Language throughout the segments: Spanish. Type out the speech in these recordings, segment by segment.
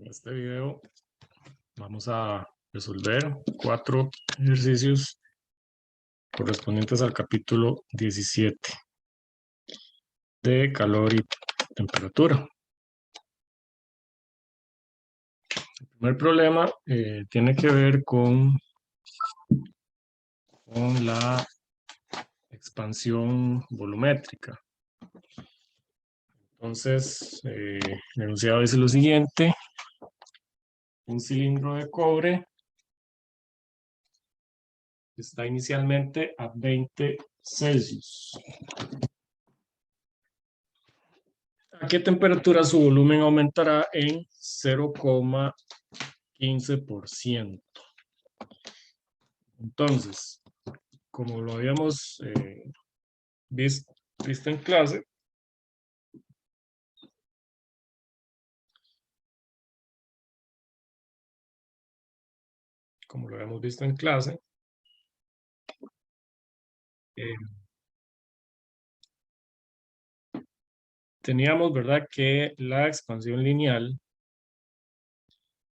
En este video vamos a resolver 4 ejercicios correspondientes al capítulo 17 de calor y temperatura. El primer problema tiene que ver con la expansión volumétrica. Entonces, el enunciado dice lo siguiente: un cilindro de cobre está inicialmente a 20 Celsius. ¿A qué temperatura su volumen aumentará en 0,15%? Entonces, como lo habíamos visto en clase, teníamos, ¿verdad?, que la expansión lineal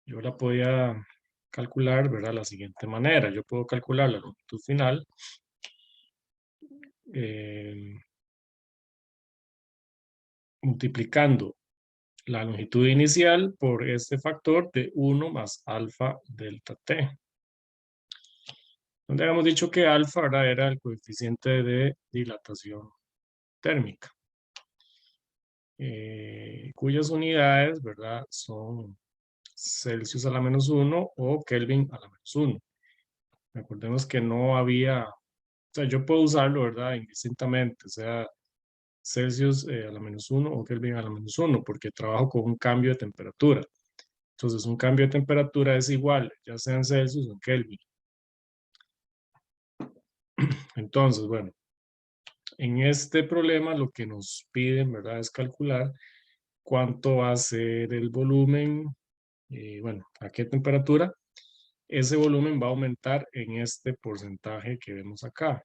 yo la podía calcular, ¿verdad?, de la siguiente manera. Yo puedo calcular la longitud final multiplicando la longitud inicial por este factor de 1 más alfa delta t. Donde habíamos dicho que alfa, ¿verdad?, era el coeficiente de dilatación térmica, cuyas unidades, ¿verdad?, son Celsius a la menos 1 o Kelvin a la menos 1. Recordemos que no había, o sea, yo puedo usarlo, ¿verdad?, indistintamente, o sea, Celsius a la menos 1 o Kelvin a la menos 1, porque trabajo con un cambio de temperatura. Entonces, un cambio de temperatura es igual, ya sea en Celsius o en Kelvin. Entonces, bueno, en este problema lo que nos piden, ¿verdad?, es calcular cuánto va a ser el volumen, bueno, a qué temperatura ese volumen va a aumentar en este porcentaje que vemos acá.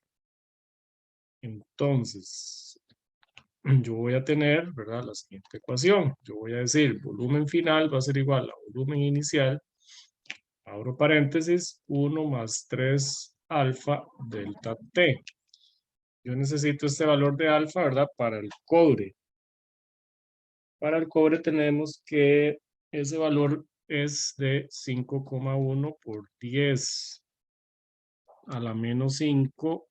Entonces, yo voy a tener, ¿verdad?, la siguiente ecuación. Yo voy a decir, volumen final va a ser igual a volumen inicial, abro paréntesis, 1 más 3 alfa delta T. Yo necesito este valor de alfa, ¿verdad?, para el cobre. Para el cobre tenemos que ese valor es de 5,1 por 10 a la menos 5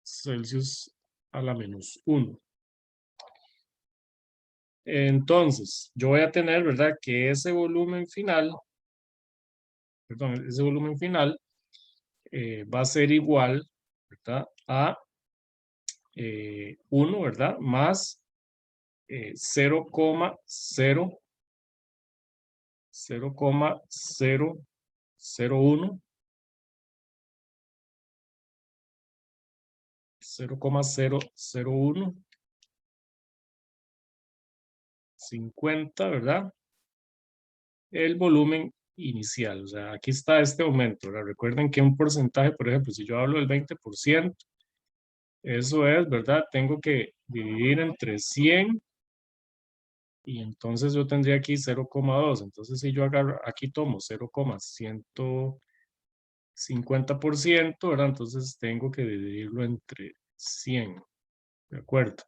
Celsius a la menos 1. Entonces, yo voy a tener, ¿verdad?, que ese volumen final, va a ser igual, ¿verdad?, a 1, ¿verdad?, más 0,001 50, ¿verdad?, el volumen inicial. O sea, aquí está este aumento, ¿verdad? Recuerden que un porcentaje, por ejemplo, si yo hablo del 20%, eso es, ¿verdad?, tengo que dividir entre 100 y entonces yo tendría aquí 0,2. Entonces, si yo agarro, aquí tomo 0,150%, ¿verdad? Entonces tengo que dividirlo entre 100, ¿de acuerdo?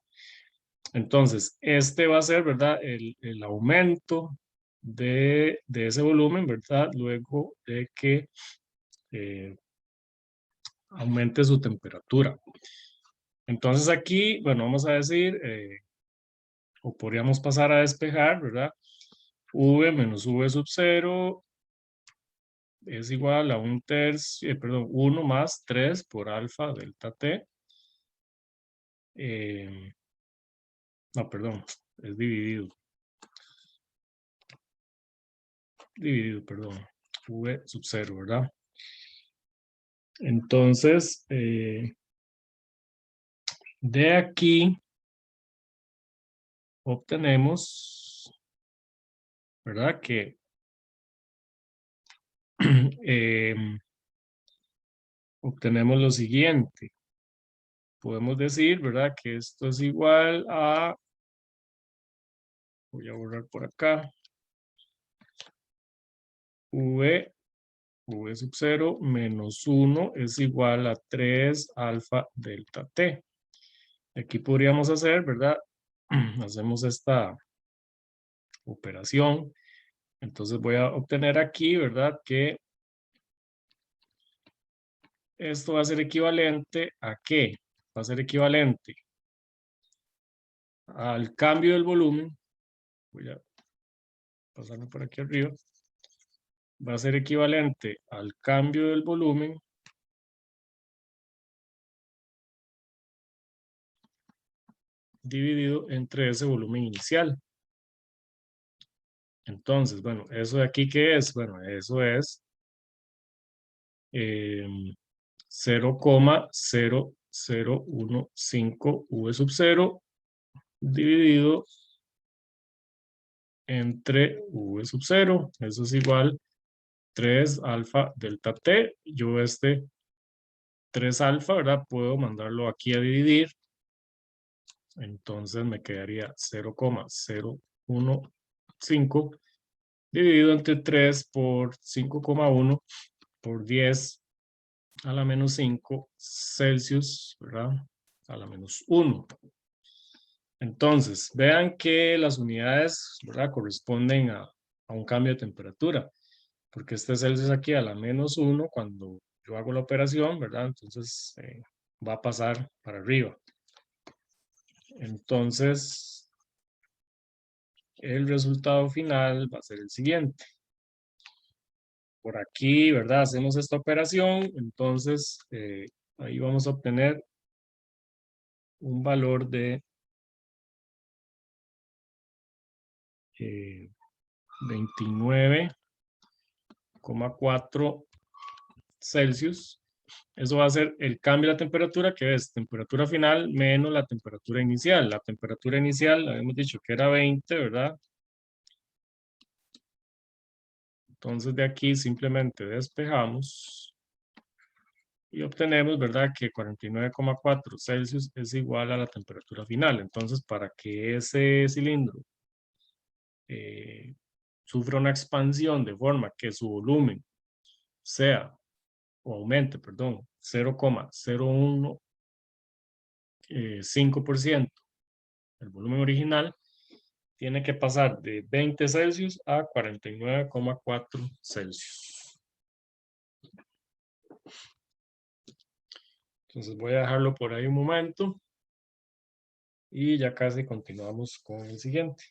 Entonces, este va a ser, ¿verdad?, el aumento de ese volumen, ¿verdad?, luego de que aumente su temperatura. Entonces aquí, bueno, vamos a decir, o podríamos pasar a despejar, ¿verdad? V menos V sub 0 es igual a 1 más 3 por alfa delta T. No, perdón, es dividido. Perdón, V sub 0, ¿verdad? Entonces, de aquí obtenemos, ¿verdad?, que obtenemos lo siguiente. Podemos decir, ¿verdad?, que esto es igual a, voy a borrar por acá, V sub 0 menos 1 es igual a 3 alfa delta T. Aquí podríamos hacer, ¿verdad? Hacemos esta operación. Entonces voy a obtener aquí, ¿verdad? Que esto va a ser equivalente ¿a qué? Va a ser equivalente al cambio del volumen. Voy a pasarme por aquí arriba. Va a ser equivalente al cambio del volumen dividido entre ese volumen inicial. Entonces, bueno, ¿eso de aquí qué es? Bueno, eso es 0,0015 V sub 0 dividido entre V sub 0. Eso es igual 3 alfa delta T. Yo 3 alfa, ¿verdad? Puedo mandarlo aquí a dividir. Entonces me quedaría 0,015 dividido entre 3 por 5,1 por 10 a la menos 5 Celsius, ¿verdad? A la menos 1. Entonces, vean que las unidades, ¿verdad? Corresponden a un cambio de temperatura, porque este Celsius aquí a la menos 1, cuando yo hago la operación, ¿verdad? Entonces, va a pasar para arriba. Entonces, el resultado final va a ser el siguiente. Por aquí, ¿verdad? Hacemos esta operación, entonces ahí vamos a obtener un valor de 29,4 Celsius. Eso va a ser el cambio de la temperatura, que es temperatura final menos la temperatura inicial. La temperatura inicial, habíamos dicho que era 20, ¿verdad? Entonces de aquí simplemente despejamos y obtenemos, ¿verdad? Que 49,4 Celsius es igual a la temperatura final. Entonces, para que ese cilindro sufra una expansión de forma que su volumen sea, o aumente, perdón, 0,015% el volumen original, tiene que pasar de 20 Celsius a 49,4 Celsius. Entonces voy a dejarlo por ahí un momento y ya casi continuamos con el siguiente.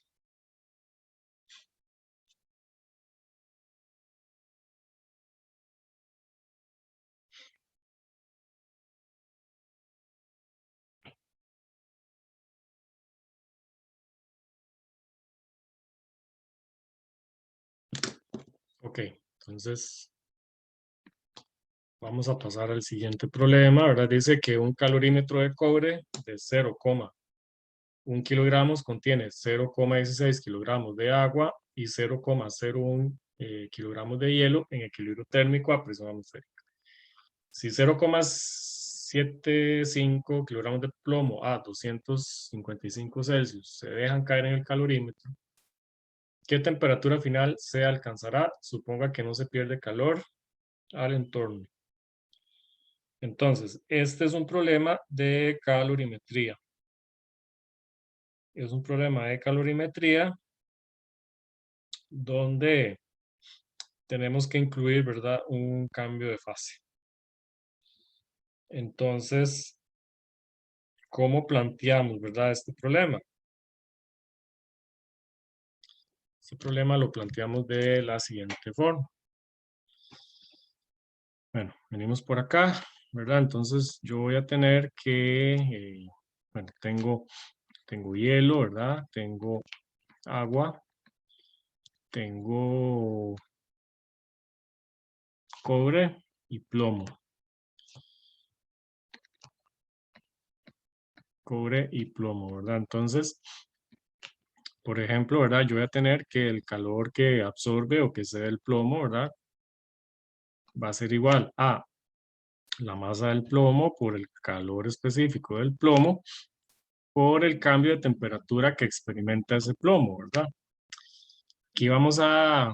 Ok, entonces vamos a pasar al siguiente problema, ¿verdad? Dice que un calorímetro de cobre de 0,1 kilogramos contiene 0,16 kilogramos de agua y 0,01 kilogramos de hielo en equilibrio térmico a presión atmosférica. Si 0,75 kilogramos de plomo a 255 Celsius se dejan caer en el calorímetro, ¿qué temperatura final se alcanzará? Suponga que no se pierde calor al entorno. Entonces, este es un problema de calorimetría. Es un problema de calorimetría donde tenemos que incluir, ¿verdad? Un cambio de fase. Entonces, ¿cómo planteamos, verdad, este problema? Este problema lo planteamos de la siguiente forma. Bueno, venimos por acá, ¿verdad? Entonces, yo voy a tener que, bueno, tengo hielo, ¿verdad? Tengo agua, tengo cobre y plomo. Cobre y plomo, ¿verdad? Entonces, por ejemplo, ¿verdad? Yo voy a tener que el calor que absorbe o que se dé el plomo, ¿verdad? Va a ser igual a la masa del plomo por el calor específico del plomo por el cambio de temperatura que experimenta ese plomo, ¿verdad? Aquí vamos a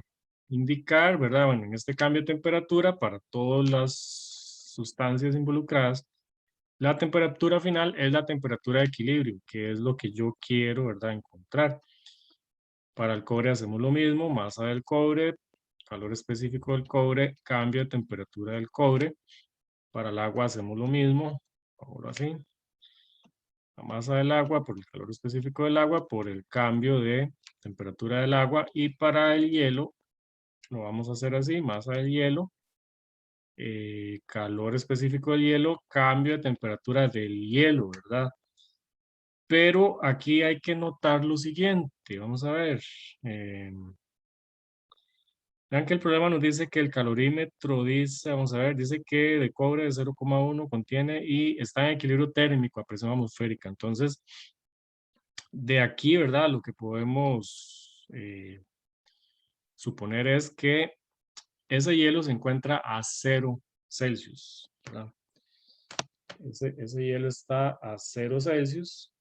indicar, ¿verdad? Bueno, en este cambio de temperatura para todas las sustancias involucradas, la temperatura final es la temperatura de equilibrio, que es lo que yo quiero, ¿verdad? Encontrar. Para el cobre hacemos lo mismo, masa del cobre, calor específico del cobre, cambio de temperatura del cobre. Para el agua hacemos lo mismo, ahora sí. La masa del agua por el calor específico del agua, por el cambio de temperatura del agua. Y para el hielo, lo vamos a hacer así, masa del hielo, calor específico del hielo, cambio de temperatura del hielo, ¿verdad? Pero aquí hay que notar lo siguiente, vamos a ver. Vean que el problema nos dice que el calorímetro dice, vamos a ver, dice que de cobre de 0,1 contiene y está en equilibrio térmico a presión atmosférica. Entonces, de aquí, ¿verdad? Lo que podemos suponer es que ese hielo se encuentra a 0 Celsius, ¿verdad? Ese hielo está a 0 Celsius.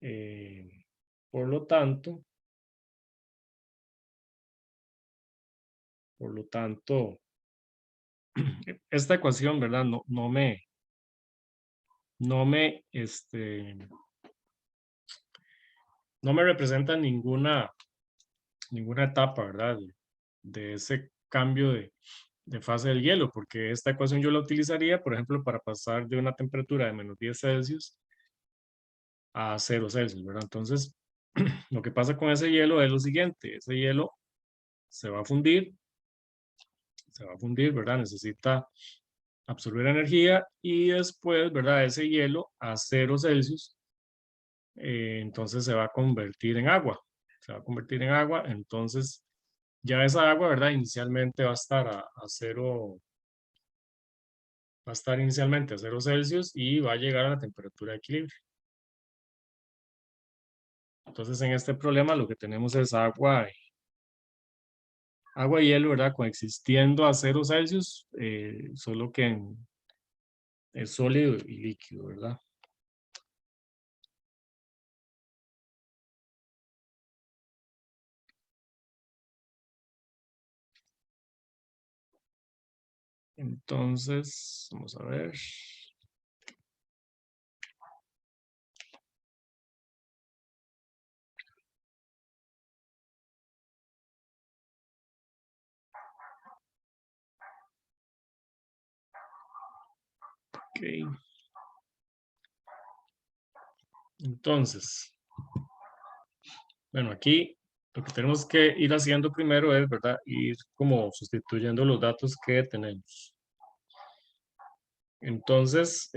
eh, por lo tanto, esta ecuación, ¿verdad? No me representa ninguna etapa, ¿verdad? De ese cambio de fase del hielo, porque esta ecuación yo la utilizaría, por ejemplo, para pasar de una temperatura de -10 Celsius a 0 Celsius, ¿verdad? Entonces, lo que pasa con ese hielo es lo siguiente, ese hielo se va a fundir, ¿verdad? Necesita absorber energía y después, ¿verdad? Ese hielo a 0 Celsius, entonces se va a convertir en agua, entonces ya esa agua, ¿verdad? Inicialmente va a estar a cero, va a estar inicialmente a 0 Celsius y va a llegar a la temperatura de equilibrio. Entonces en este problema lo que tenemos es agua y hielo, ¿verdad? Coexistiendo a 0 Celsius, solo que es sólido y líquido, ¿verdad? Entonces, vamos a ver. Ok. Entonces, bueno, aquí lo que tenemos que ir haciendo primero es, ¿verdad? Ir como sustituyendo los datos que tenemos. Entonces,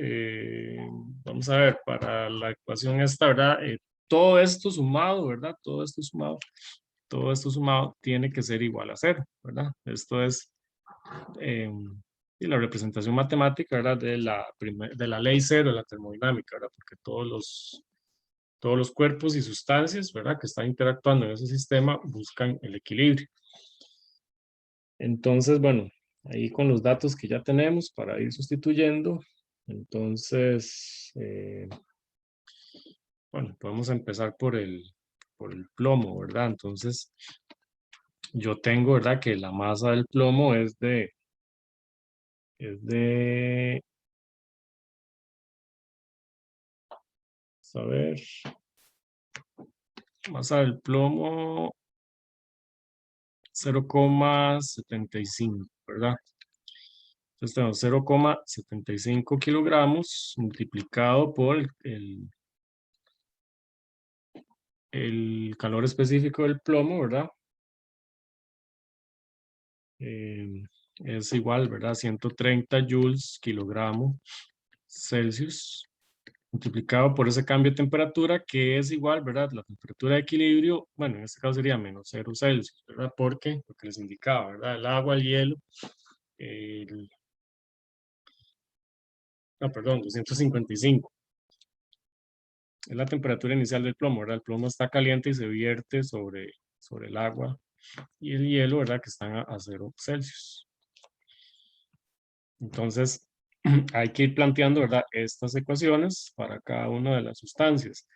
vamos a ver, para la ecuación esta, ¿verdad? Todo esto sumado, ¿verdad? Todo esto sumado tiene que ser igual a 0, ¿verdad? Esto es y la representación matemática, ¿verdad? De la ley cero de la termodinámica, ¿verdad? Porque todos los cuerpos y sustancias, ¿verdad? Que están interactuando en ese sistema buscan el equilibrio. Entonces, bueno, ahí con los datos que ya tenemos para ir sustituyendo, entonces, bueno, podemos empezar por el plomo, ¿verdad? Entonces, yo tengo, ¿verdad? Que la masa del plomo es de, a ver, masa del plomo 0,75, ¿verdad? Entonces tenemos 0,75 kilogramos multiplicado por el calor específico del plomo, ¿verdad? Eh, es igual, ¿verdad? 130 joules kilogramo Celsius multiplicado por ese cambio de temperatura que es igual, ¿verdad? La temperatura de equilibrio, bueno, en este caso sería menos 0 Celsius, ¿verdad? Porque lo que les indicaba, ¿verdad? El agua, el hielo, el, no, perdón, 255. Es la temperatura inicial del plomo, ¿verdad? El plomo está caliente y se vierte sobre el agua y el hielo, ¿verdad? Que están a 0 Celsius. Entonces, hay que ir planteando, ¿verdad? Estas ecuaciones para cada una de las sustancias.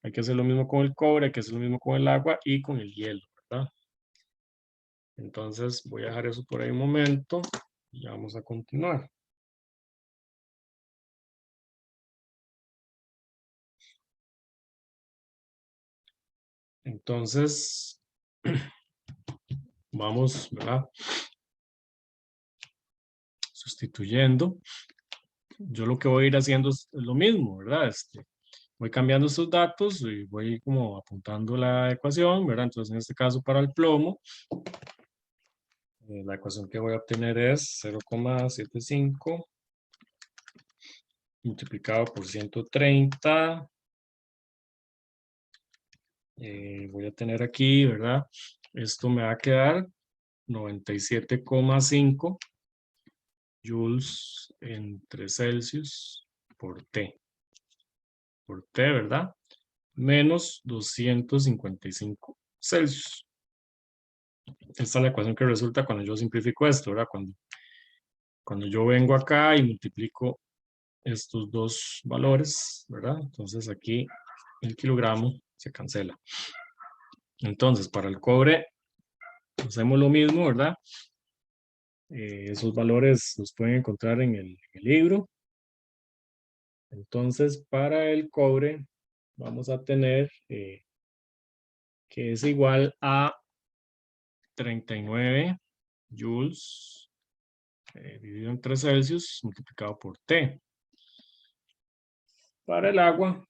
Hay que hacer lo mismo con el cobre, hay que hacer lo mismo con el agua y con el hielo, ¿verdad? Entonces voy a dejar eso por ahí un momento y vamos a continuar. Entonces, vamos, ¿verdad? Sustituyendo. Yo lo que voy a ir haciendo es lo mismo, ¿verdad? Voy cambiando estos datos y voy como apuntando la ecuación, ¿verdad? Entonces, en este caso, para el plomo, la ecuación que voy a obtener es 0,75 multiplicado por 130. Voy a tener aquí, ¿verdad? Esto me va a quedar 97,5 joules entre Celsius por T. Por T, ¿verdad? Menos 255 Celsius. Esta es la ecuación que resulta cuando yo simplifico esto, ¿verdad? Cuando yo vengo acá y multiplico estos dos valores, ¿verdad? Entonces aquí el kilogramo se cancela. Entonces, para el cobre hacemos lo mismo, ¿verdad? Esos valores los pueden encontrar en el libro. Entonces, para el cobre vamos a tener que es igual a 39 joules dividido entre Celsius multiplicado por T. Para el agua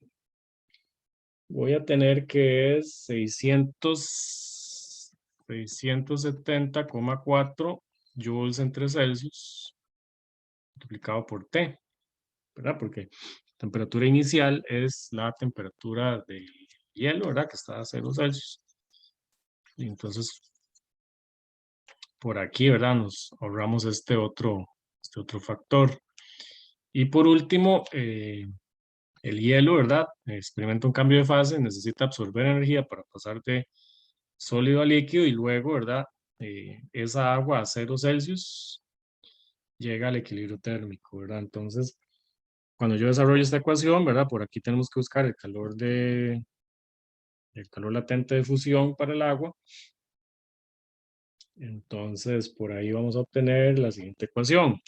voy a tener que es 670,4 joules entre Celsius multiplicado por T, ¿verdad? Porque la temperatura inicial es la temperatura del hielo, ¿verdad? Que está a 0 Celsius. Y entonces, por aquí, ¿verdad? Nos ahorramos este otro factor. Y por último, el hielo, ¿verdad? Experimenta un cambio de fase, necesita absorber energía para pasar de sólido a líquido y luego, ¿verdad? Esa agua a 0 Celsius llega al equilibrio térmico, ¿verdad? Entonces, cuando yo desarrollo esta ecuación, ¿verdad? Por aquí tenemos que buscar el calor latente de fusión para el agua. Entonces, por ahí vamos a obtener la siguiente ecuación.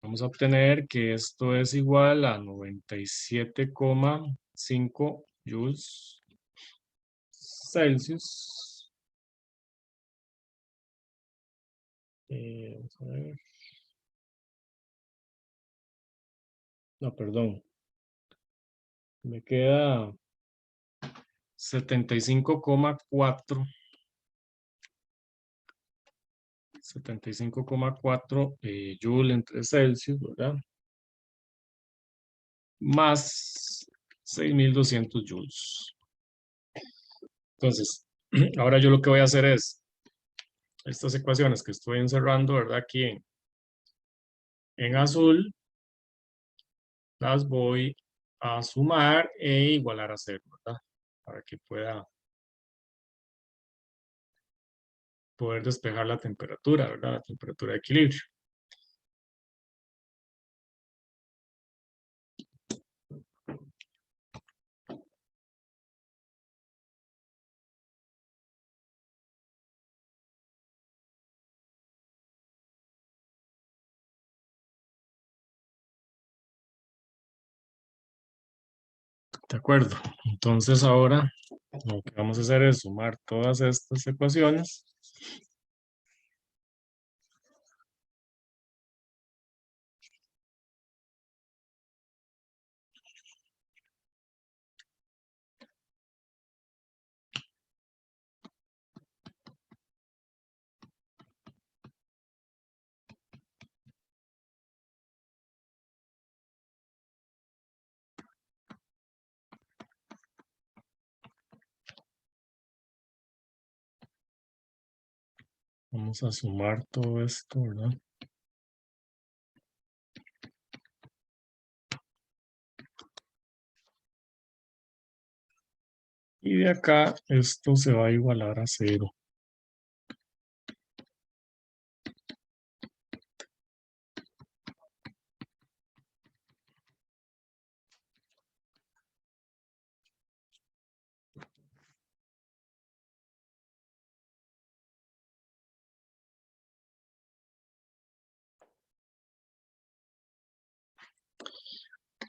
Vamos a obtener que esto es igual a 97,5 joules Celsius. Vamos a ver. No, perdón. Me queda 75,4 joule entre Celsius, ¿verdad? Más 6.200 joules. Entonces, ahora yo lo que voy a hacer es estas ecuaciones que estoy encerrando, ¿verdad? Aquí en azul, las voy a sumar e igualar a cero, ¿verdad? Para que pueda poder despejar la temperatura, ¿verdad? La temperatura de equilibrio. De acuerdo. Entonces ahora lo que vamos a hacer es sumar todas estas ecuaciones. Vamos a sumar todo esto, ¿verdad? Y de acá esto se va a igualar a cero.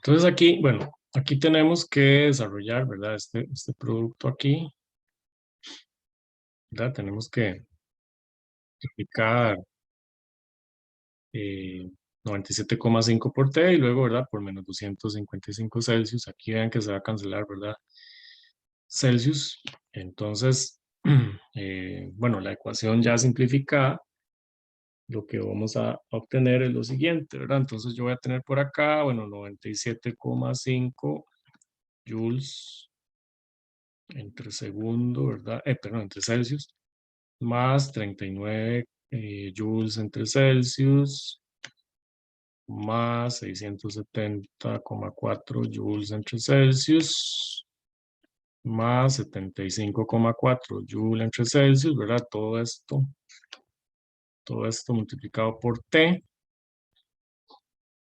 Entonces aquí, bueno, aquí tenemos que desarrollar, ¿verdad? Este producto aquí, ¿verdad? Tenemos que aplicar 97,5 por T y luego, ¿verdad? Por menos 255 Celsius. Aquí vean que se va a cancelar, ¿verdad? Celsius. Entonces, bueno, la ecuación ya simplificada, lo que vamos a obtener es lo siguiente, ¿verdad? Entonces yo voy a tener por acá, bueno, 97,5 joules entre segundo, ¿verdad? Perdón, entre Celsius, más 39 joules entre Celsius, más 670,4 joules entre Celsius, más 75,4 joules entre Celsius, ¿verdad? Todo esto multiplicado por T,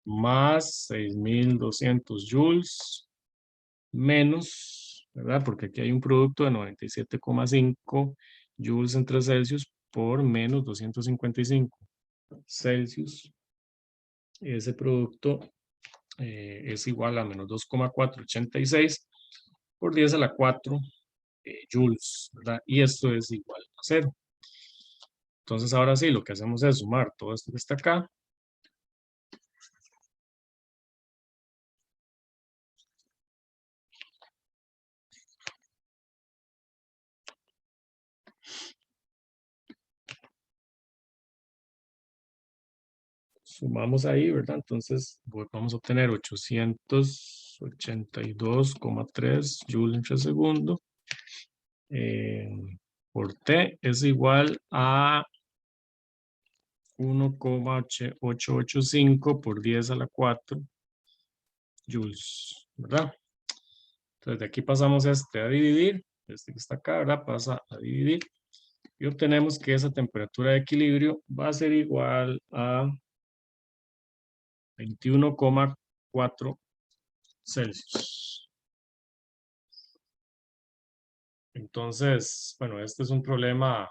más 6.200 joules, menos, ¿verdad? Porque aquí hay un producto de 97,5 joules entre Celsius por menos 255 Celsius. Ese producto es igual a menos 2,486 por 10 a la 4 joules, ¿verdad? Y esto es igual a 0. Entonces ahora sí, lo que hacemos es sumar todo esto que está acá. Sumamos ahí, ¿verdad? Entonces vamos a obtener 882,3 joules entre segundo. Por T es igual a 1,885 por 10 a la 4 joules, ¿verdad? Entonces de aquí pasamos a dividir, este que está acá, ¿verdad? Pasa a dividir y obtenemos que esa temperatura de equilibrio va a ser igual a 21,4 Celsius. Entonces, bueno, este es un problema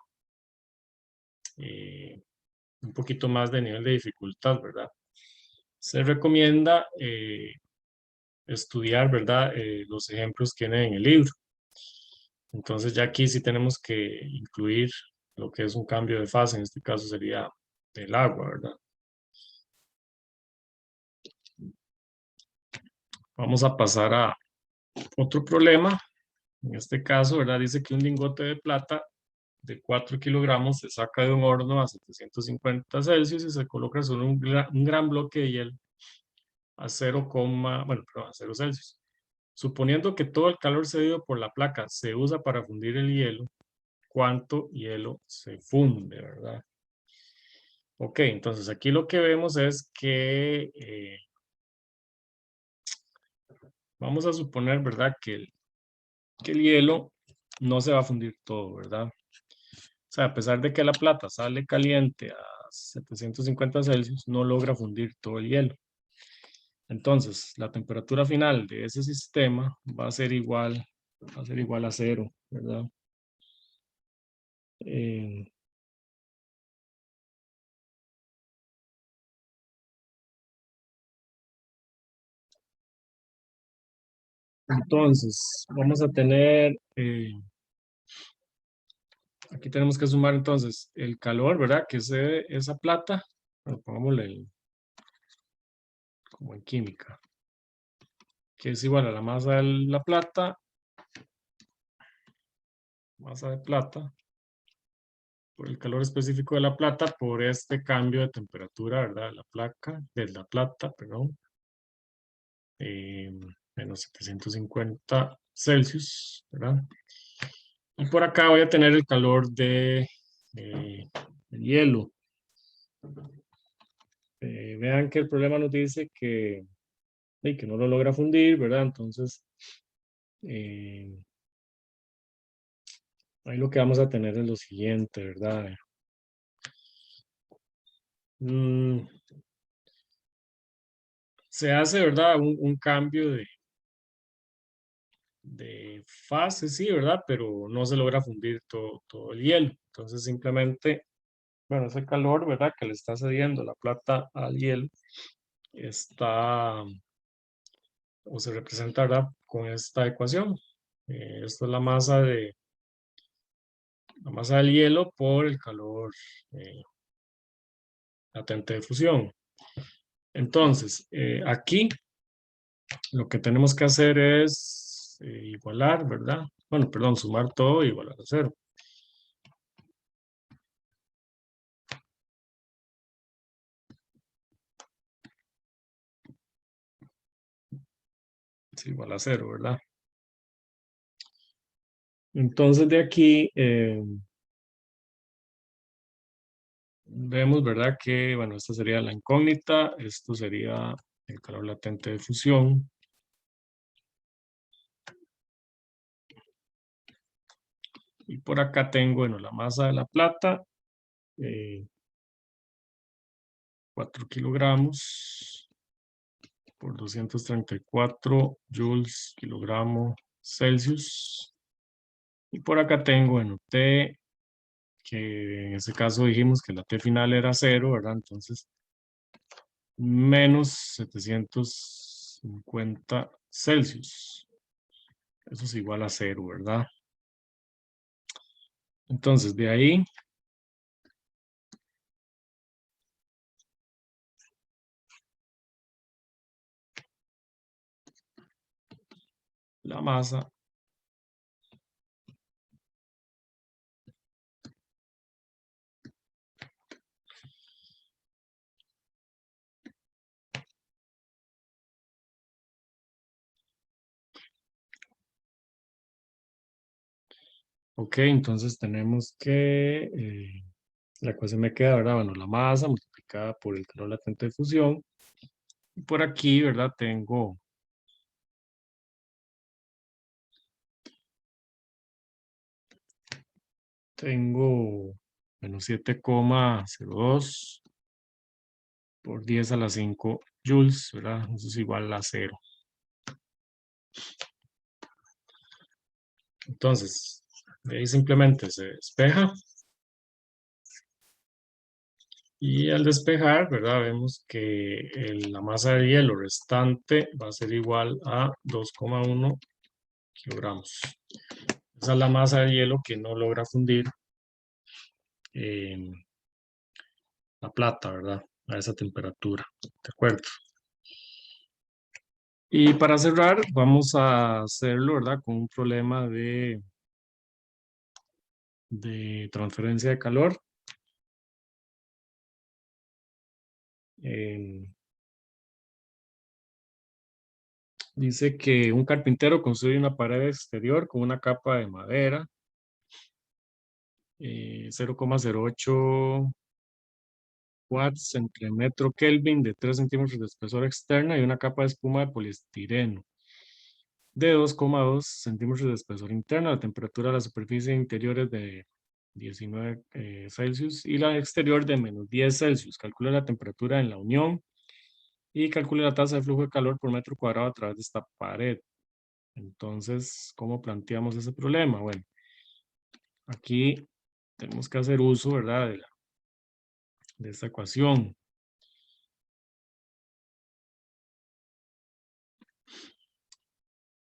un poquito más de nivel de dificultad, ¿verdad? Se recomienda estudiar, ¿verdad? Los ejemplos que vienen en el libro. Entonces ya aquí sí tenemos que incluir lo que es un cambio de fase, en este caso sería el agua, ¿verdad? Vamos a pasar a otro problema. En este caso, ¿verdad? Dice que un lingote de plata de 4 kilogramos se saca de un horno a 750 Celsius y se coloca sobre un gran bloque de hielo a 0, bueno, perdón, a 0 Celsius. Suponiendo que todo el calor cedido por la placa se usa para fundir el hielo, ¿cuánto hielo se funde, verdad? Ok, entonces aquí lo que vemos es que vamos a suponer, ¿verdad? Que el hielo no se va a fundir todo, ¿verdad? O sea, a pesar de que la plata sale caliente a 750 Celsius, no logra fundir todo el hielo. Entonces, la temperatura final de ese sistema va a ser igual a 0, ¿verdad? Eh, entonces, vamos a tener, aquí tenemos que sumar entonces el calor, ¿verdad? Que es esa plata, bueno, pongámosle como en química, que es igual a la masa de la plata, masa de plata, por el calor específico de la plata, por este cambio de temperatura, ¿verdad? De la plata, perdón, eh, menos 750 Celsius, ¿verdad? Y por acá voy a tener el calor de el hielo. Vean que el problema nos dice que no lo logra fundir, ¿verdad? Entonces, eh, ahí lo que vamos a tener es lo siguiente, ¿verdad? Mm, se hace, ¿verdad? Un cambio de fase, sí, ¿verdad? Pero no se logra fundir todo el hielo. Entonces, simplemente, bueno, ese calor, ¿verdad? Que le está cediendo la plata al hielo está o se representará con esta ecuación. Esto es la masa del hielo por el calor eh, latente de fusión. Entonces, aquí lo que tenemos que hacer es igualar, ¿verdad? Bueno, perdón, sumar todo y igualar a cero. Es igual a cero, ¿verdad? Entonces de aquí vemos, ¿verdad? Que, bueno, esta sería la incógnita, esto sería el calor latente de fusión. Y por acá tengo, bueno, la masa de la plata, 4 kilogramos por 234 joules kilogramo Celsius. Y por acá tengo, bueno, T, que en ese caso dijimos que la T final era cero, ¿verdad? Entonces, menos 750 Celsius. Eso es igual a cero, ¿verdad? Entonces, de ahí, la masa. Ok, entonces tenemos que, la ecuación me queda, ¿verdad? Bueno, la masa multiplicada por el calor latente de fusión. Y por aquí, ¿verdad? Tengo, menos 7,02 por 10 a la 5 joules, ¿verdad? Eso es igual a cero. Entonces, de ahí simplemente se despeja. Y al despejar, ¿verdad? Vemos que la masa de hielo restante va a ser igual a 2,1 kilogramos. Esa es la masa de hielo que no logra fundir eh, la plata, ¿verdad? A esa temperatura. ¿De acuerdo? Y para cerrar, vamos a hacerlo, ¿verdad? Con un problema de transferencia de calor. Eh, dice que un carpintero construye una pared exterior con una capa de madera 0,08 watts entre metro Kelvin de 3 centímetros de espesor externa y una capa de espuma de poliestireno de 2,2 centímetros de espesor interna. La temperatura de la superficie interior es de 19 Celsius y la exterior de menos 10 Celsius. Calcula la temperatura en la unión y calcula la tasa de flujo de calor por metro cuadrado a través de esta pared. Entonces, ¿cómo planteamos ese problema? Bueno, aquí tenemos que hacer uso, ¿verdad? De esta ecuación.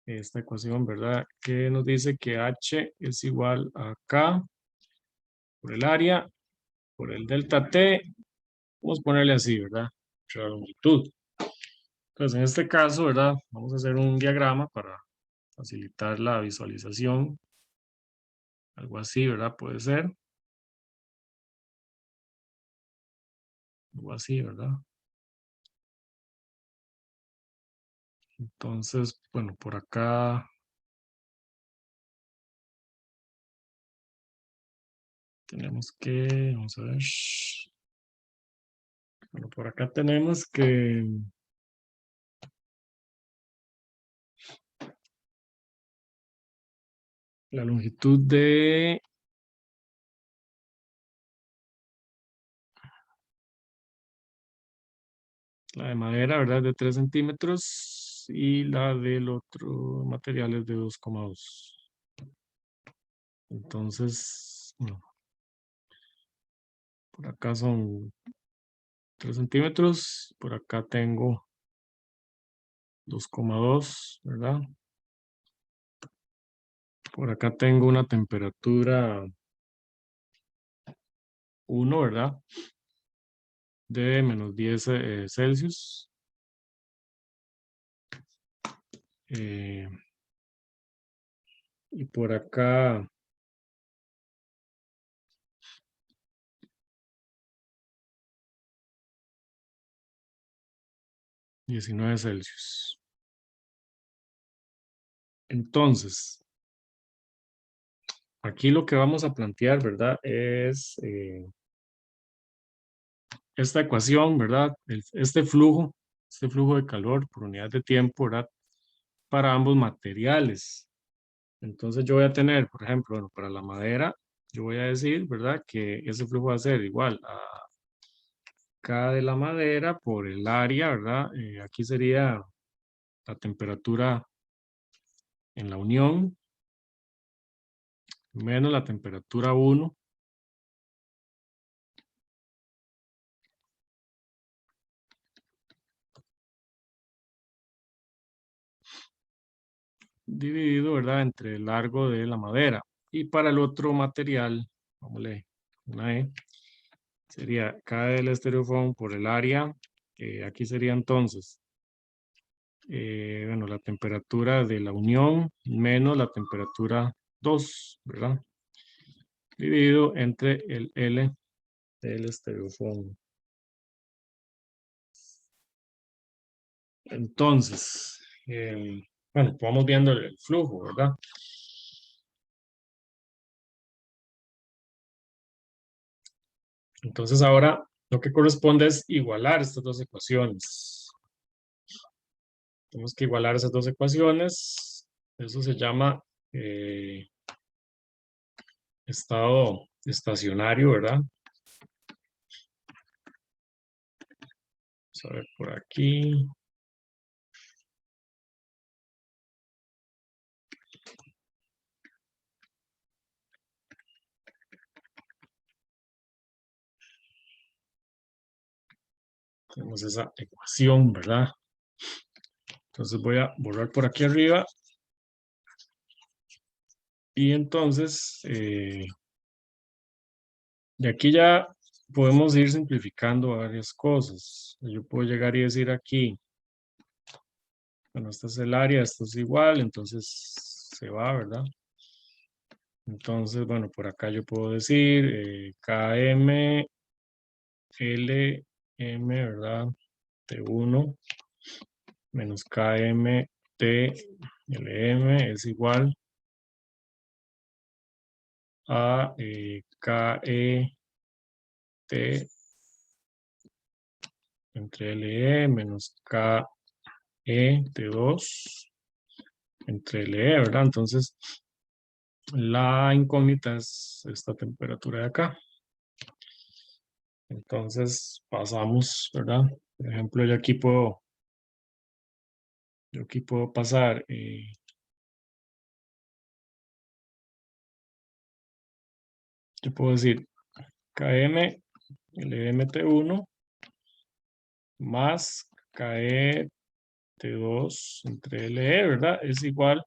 Esta ecuación, ¿verdad? Que nos dice que H es igual a K por el área, por el delta T. Vamos a ponerle así, ¿verdad? La longitud. Entonces, en este caso, ¿verdad? Vamos a hacer un diagrama para facilitar la visualización. Algo así, ¿verdad? Puede ser. Algo así, ¿verdad? Entonces, bueno, por acá tenemos que, vamos a ver. Bueno, por acá tenemos que la longitud de la de madera, ¿verdad? De 3 centímetros y la del otro material es de 2,2. Entonces, bueno, por acá son 3 centímetros, por acá tengo 2,2, ¿verdad? Por acá tengo una temperatura 1, ¿verdad? De -10 Celsius. Y por acá 19 Celsius. Entonces, aquí lo que vamos a plantear, ¿verdad? Es esta ecuación, ¿verdad? Este flujo de calor por unidad de tiempo, ¿verdad? Para ambos materiales. Entonces yo voy a tener, por ejemplo, bueno, para la madera, yo voy a decir, ¿verdad? Que ese flujo va a ser igual a K de la madera por el área, ¿verdad? Aquí sería la temperatura en la unión menos la temperatura 1 dividido, ¿verdad? Entre el largo de la madera. Y para el otro material, vámonos, una E, sería K del estereofón por el área. Aquí sería entonces, bueno, la temperatura de la unión menos la temperatura 2, ¿verdad? Dividido entre el L del estereofón. Entonces, bueno, vamos viendo el flujo, ¿verdad? Entonces ahora lo que corresponde es igualar estas dos ecuaciones. Tenemos que igualar esas dos ecuaciones. Eso se llama estado estacionario, ¿verdad? Vamos a ver por aquí. Tenemos esa ecuación, ¿verdad? Entonces voy a borrar por aquí arriba. Y entonces, de aquí ya podemos ir simplificando varias cosas. Yo puedo llegar y decir aquí, bueno, este es el área, esto es igual, entonces se va, ¿verdad? Entonces, bueno, por acá yo puedo decir KM, LM, ¿verdad? T1 menos KM, TLM es igual a KET entre LE menos KE T2 entre LE, ¿verdad? Entonces, la incógnita es esta temperatura de acá. Entonces, pasamos, ¿verdad? Por ejemplo, yo aquí puedo pasar, yo puedo decir KM, LMT1 más KE T2 entre LE, ¿verdad? Es igual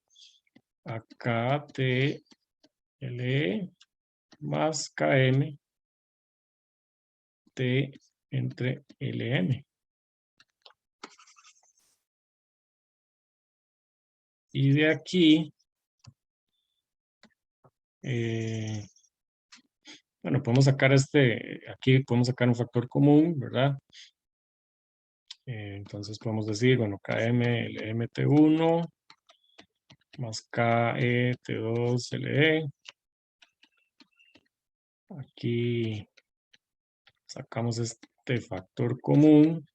a KTLE más KM T entre LM. Y de aquí, bueno, podemos sacar aquí podemos sacar un factor común, ¿verdad? Entonces podemos decir, bueno, KM LMT1 más KET2LE. Aquí sacamos este factor común.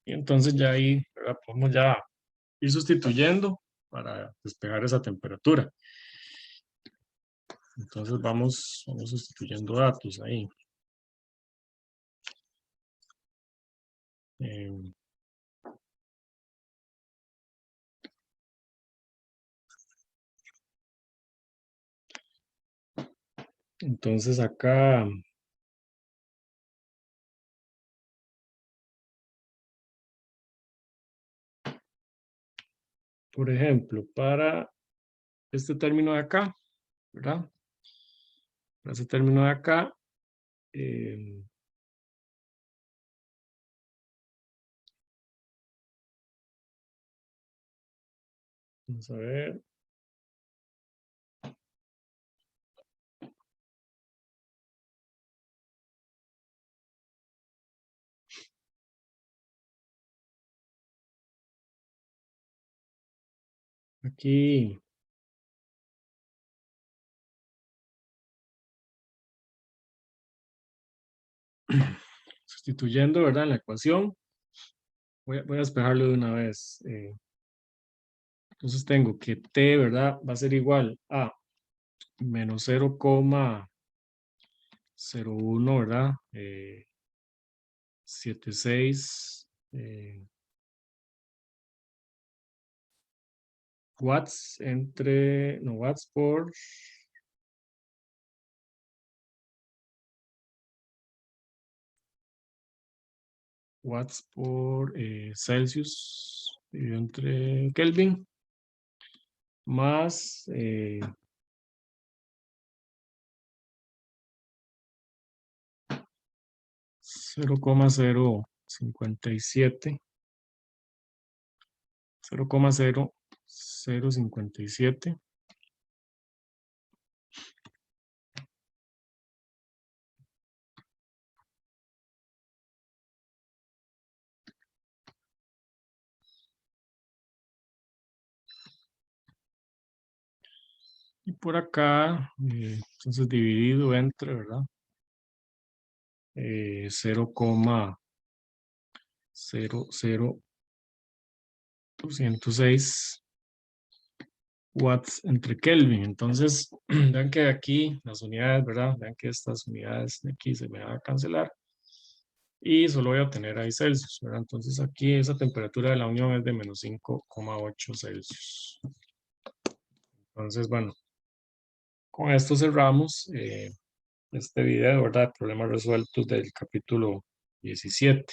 Y entonces ya ahí, ¿verdad? Podemos ya ir sustituyendo para despejar esa temperatura. Entonces vamos sustituyendo datos ahí. Eh, entonces acá, por ejemplo, para este término de acá, ¿verdad? Para ese término de acá, vamos a ver. Aquí sustituyendo, ¿verdad? En la ecuación. Voy a despejarlo de una vez. Entonces tengo que t, ¿verdad? Va a ser igual a menos 0,01, ¿verdad? 76 watts entre, no, watts por Celsius dividido entre Kelvin más 0,057 0,0057 y por acá entonces dividido entre, ¿verdad? 0,00206 watts entre Kelvin. Entonces, vean que aquí las unidades, ¿verdad? Vean que estas unidades de aquí se me van a cancelar y solo voy a obtener ahí Celsius, ¿verdad? Entonces aquí esa temperatura de la unión es de menos 5,8 Celsius. Entonces, bueno, con esto cerramos este video, ¿verdad? Problemas resueltos del capítulo 17.